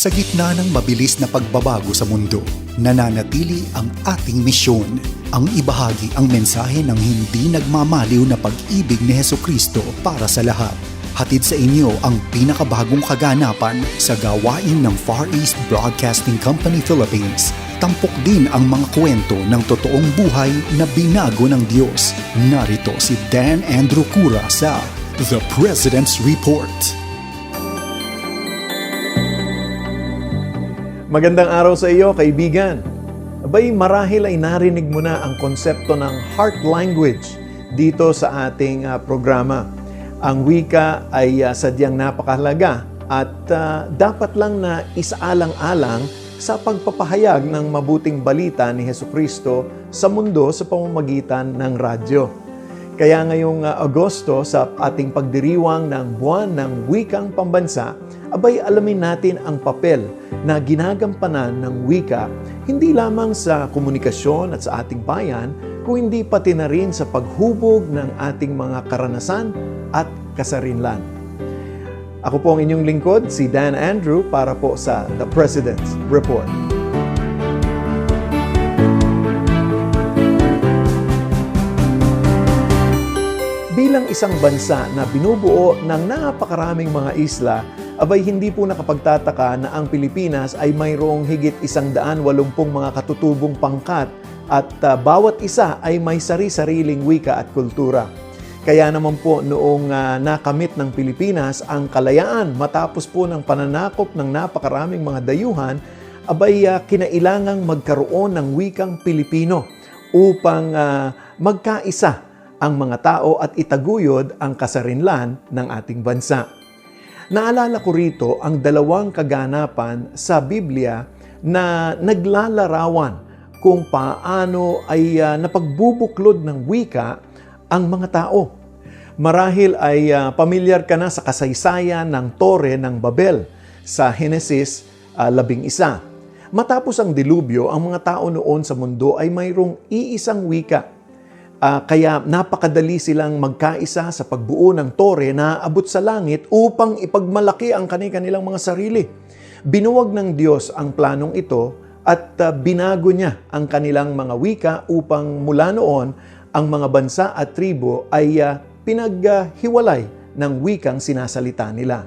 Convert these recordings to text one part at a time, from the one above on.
Sa gitna ng mabilis na pagbabago sa mundo, nananatili ang ating misyon, ang ibahagi ang mensahe ng hindi nagmamaliw na pag-ibig ni Hesukristo para sa lahat. Hatid sa inyo ang pinakabagong kaganapan sa gawain ng Far East Broadcasting Company Philippines. Tampok din ang mga kwento ng totoong buhay na binago ng Diyos. Narito si Dan Andrew Cura sa The President's Report. Magandang araw sa iyo, kaibigan. Abay, marahil ay narinig mo na ang konsepto ng heart language dito sa ating programa. Ang wika ay sadyang napakahalaga at dapat lang na isaalang-alang sa pagpapahayag ng mabuting balita ni Hesukristo sa mundo sa pamamagitan ng radyo. Kaya ngayong Agosto sa ating pagdiriwang ng Buwan ng Wikang Pambansa, abay alamin natin ang papel na ginagampanan ng wika hindi lamang sa komunikasyon at sa ating bayan, kundi pati na rin sa paghubog ng ating mga karanasan at kasarinlan. Ako po ang inyong lingkod, si Dan Andrew, para po sa The President's Report. Bilang isang bansa na binubuo ng napakaraming mga isla, abay hindi po nakapagtataka na ang Pilipinas ay mayroong higit 180 mga katutubong pangkat at bawat isa ay may sari-sariling wika at kultura. Kaya naman po noong nakamit ng Pilipinas ang kalayaan matapos po ng pananakop ng napakaraming mga dayuhan, abay kinailangang magkaroon ng wikang Pilipino upang magkaisa ang mga tao at itaguyod ang kasarinlan ng ating bansa. Naalala ko rito ang dalawang kaganapan sa Biblia na naglalarawan kung paano ay napagbubuklod ng wika ang mga tao. Marahil ay pamilyar ka na sa kasaysayan ng Tore ng Babel sa Henesis 11. Matapos ang dilubyo, ang mga tao noon sa mundo ay mayroong iisang wika. Kaya napakadali silang magkaisa sa pagbuo ng tore na abot sa langit upang ipagmalaki ang kanilang mga sarili. Binuwag ng Diyos ang planong ito at binago niya ang kanilang mga wika upang mula noon ang mga bansa at tribo ay pinaghiwalay ng wikang sinasalita nila.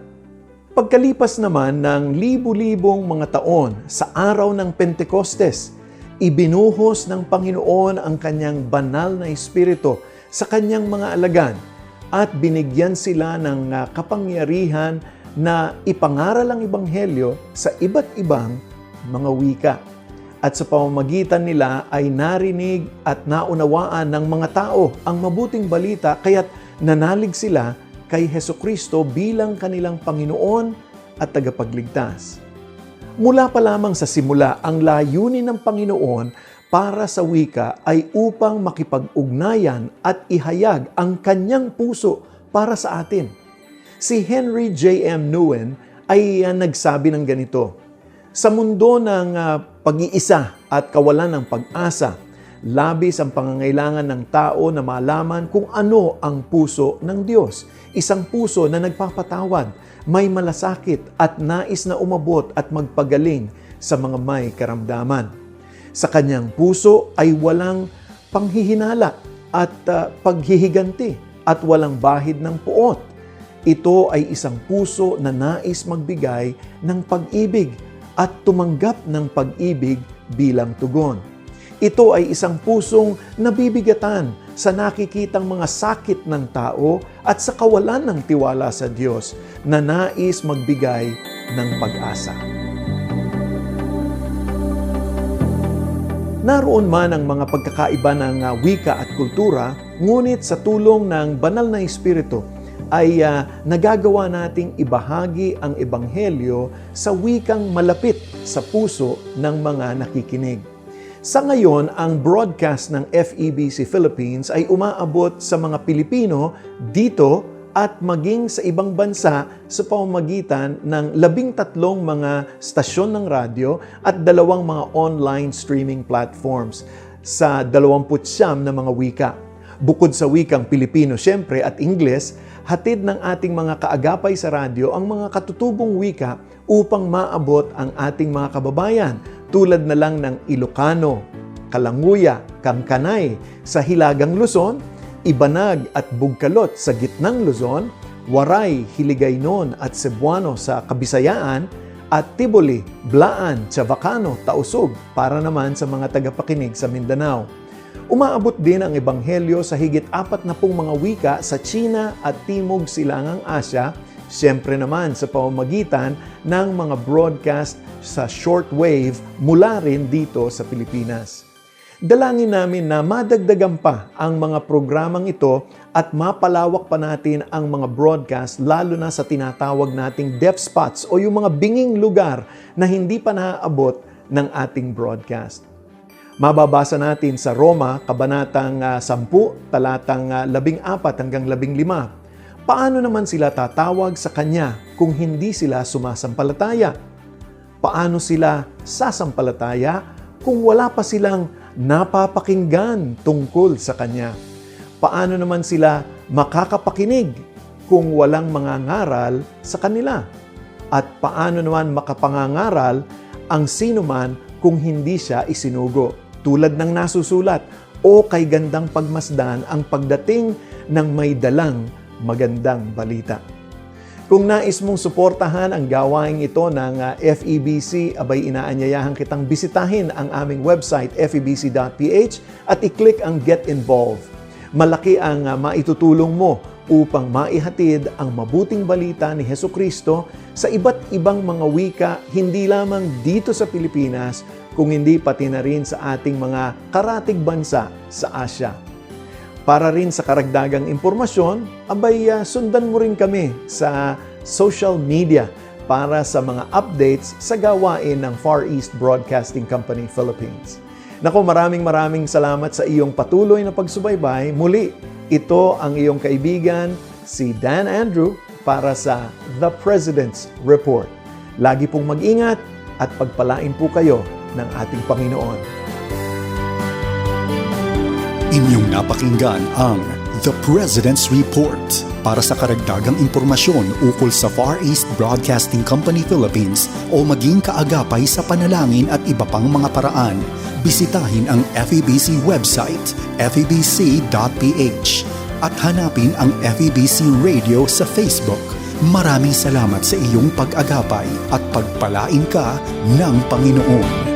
Pagkalipas naman ng libu-libong mga taon sa araw ng Pentecostes, ibinuhos ng Panginoon ang kanyang banal na espiritu sa kanyang mga alagad at binigyan sila ng kapangyarihan na ipangaral ang ebanghelyo sa iba't ibang mga wika. At sa pamamagitan nila ay narinig at naunawaan ng mga tao ang mabuting balita kaya't nanalig sila kay Hesukristo bilang kanilang Panginoon at tagapagligtas. Mula pa lamang sa simula, ang layunin ng Panginoon para sa wika ay upang makipag-ugnayan at ihayag ang kanyang puso para sa atin. Si Henry J.M. Nouwen ay nagsabi ng ganito, "Sa mundo ng pag-iisa at kawalan ng pag-asa, labis ang pangangailangan ng tao na malaman kung ano ang puso ng Diyos. Isang puso na nagpapatawad, may malasakit at nais na umabot at magpagaling sa mga may karamdaman. Sa kanyang puso ay walang panghihinala at paghihiganti at walang bahid ng puot. Ito ay isang puso na nais magbigay ng pag-ibig at tumanggap ng pag-ibig bilang tugon. Ito ay isang pusong nabibigatan sa nakikitang mga sakit ng tao at sa kawalan ng tiwala sa Diyos na nais magbigay ng pag-asa." Naroon man ang mga pagkakaiba ng wika at kultura, ngunit sa tulong ng banal na espiritu ay nagagawa nating ibahagi ang ebanghelyo sa wikang malapit sa puso ng mga nakikinig. Sa ngayon, ang broadcast ng FEBC Philippines ay umaabot sa mga Pilipino dito at maging sa ibang bansa sa pamamagitan ng 13 mga stasyon ng radyo at 2 mga online streaming platforms sa 29 na mga wika. Bukod sa wikang Pilipino, syempre, at Ingles, hatid ng ating mga kaagapay sa radyo ang mga katutubong wika upang maabot ang ating mga kababayan tulad na lang ng Ilocano, Kalanguya, Kangkanay sa Hilagang Luzon, Ibanag at Bugkalot sa Gitnang Luzon, Waray, Hiligaynon at Cebuano sa Kabisayaan, at Tiboli, Blaan, Chavacano, Tausug para naman sa mga tagapakinig sa Mindanao. Umaabot din ang ebanghelyo sa higit 40 mga wika sa China at Timog Silangang Asya, siyempre naman sa pamamagitan ng mga broadcast sa shortwave mula rin dito sa Pilipinas. Dalangin namin na madagdagan pa ang mga programang ito at mapalawak pa natin ang mga broadcast lalo na sa tinatawag nating deaf spots o yung mga binging lugar na hindi pa naaabot ng ating broadcast. Mababasa natin sa Roma, Kabanatang 10, talatang 14 hanggang 15. Paano naman sila tatawag sa Kanya kung hindi sila sumasampalataya? Paano sila sasampalataya kung wala pa silang napapakinggan tungkol sa Kanya? Paano naman sila makakapakinig kung walang mangangaral sa kanila? At paano naman makapangangaral ang sinuman kung hindi siya isinugo? Tulad ng nasusulat, o kay gandang pagmasdan ang pagdating ng may dalang magandang balita. Kung nais mong suportahan ang gawaing ito ng FEBC, abay inaanyayahan kitang bisitahin ang aming website febc.ph at i-click ang Get Involved. Malaki ang maitutulong mo upang maihatid ang mabuting balita ni Hesukristo sa iba't ibang mga wika, hindi lamang dito sa Pilipinas, kung hindi pati na rin sa ating mga karatig bansa sa Asya. Para rin sa karagdagang impormasyon, abay sundan mo rin kami sa social media para sa mga updates sa gawain ng Far East Broadcasting Company Philippines. Nako, maraming salamat sa iyong patuloy na pagsubaybay. Muli, ito ang iyong kaibigan, si Dan Andrew, para sa The President's Report. Lagi pong mag-ingat at pagpalain po kayo ng ating Panginoon. Inyong napakinggan ang The President's Report. Para sa karagdagang impormasyon ukol sa Far East Broadcasting Company Philippines o maging kaagapay sa panalangin at iba pang mga paraan, bisitahin ang FEBC website, febc.ph, at hanapin ang FEBC Radio sa Facebook. Maraming salamat sa iyong pag-agapay at pagpalain ka ng Panginoon.